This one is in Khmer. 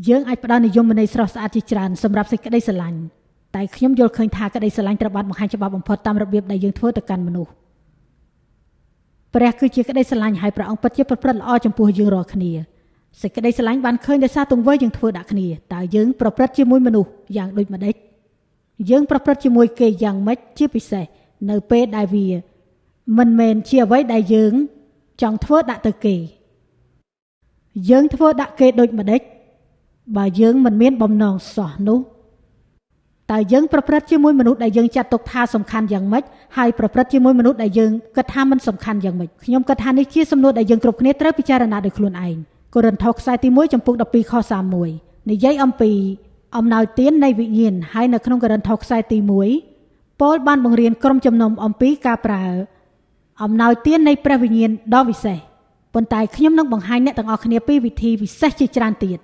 យើងអាចផ្ដល់និយមន័យស្រស់ស្អាតជាច្រើនសម្រាប់សេចក្តីស្រឡាញ់តែខ្ញុំយល់ឃើញថាក្តីស្រឡាញ់ត្រូវបានបង្ហាញច្បាស់បំផុតតាមរបៀបដែលយើងធ្វើទៅកាន់មនុស្សព្រះគឺជាក្តីស្រឡាញ់ហើយព្រះអង្គពិតជាប្រព្រឹត្តល្អចំពោះយើងរាល់គ្នាសេចក្តីស្រឡាញ់បានឃើញដោយសារទង្វើយើងធ្វើដាក់គ្នាតើយើងប្រព្រឹត្តជាមួយមនុស្សយ៉ាងដូចម្តេចយើងប្រព្រឹត្តជាមួយគេយ៉ាងម៉េចជាពិសេសនៅពេលដែលវាមិនមែនជាអ្វីដែលយើងចង់ធ្វើដាក់ទៅគេយើងធ្វើដាក់គេដូចម្តេចបើយើងមិនមានបំណងសោះនោះតើយើងប្រព្រឹត្តជាមួយមនុស្សដែលយើងចាត់ទុកថាសំខាន់យ៉ាងម៉េចហើយប្រព្រឹត្តជាមួយមនុស្សដែលយើងគិតថាមិនសំខាន់យ៉ាងម៉េចខ្ញុំគិតថានេះជាសំណួរដែលយើងគ្រប់គ្នាត្រូវពិចារណាដោយខ្លួនឯងកូរិនថូសខ្សែទី1ចំពុក12ខ31និយាយអំពីអំណោយទាននៃវិញ្ញាណហើយនៅក្នុងកូរិនថូសខ្សែទី1ប៉ូលបានបង្រៀនក្រុមជំនុំអំពីការប្រើអំណោយទាននៃព្រះវិញ្ញាណដ៏វិសេសប៉ុន្តែខ្ញុំនឹងបង្ហាញអ្នកទាំងអស់គ្នាពីវិធីពិសេសជាច្រើនទៀត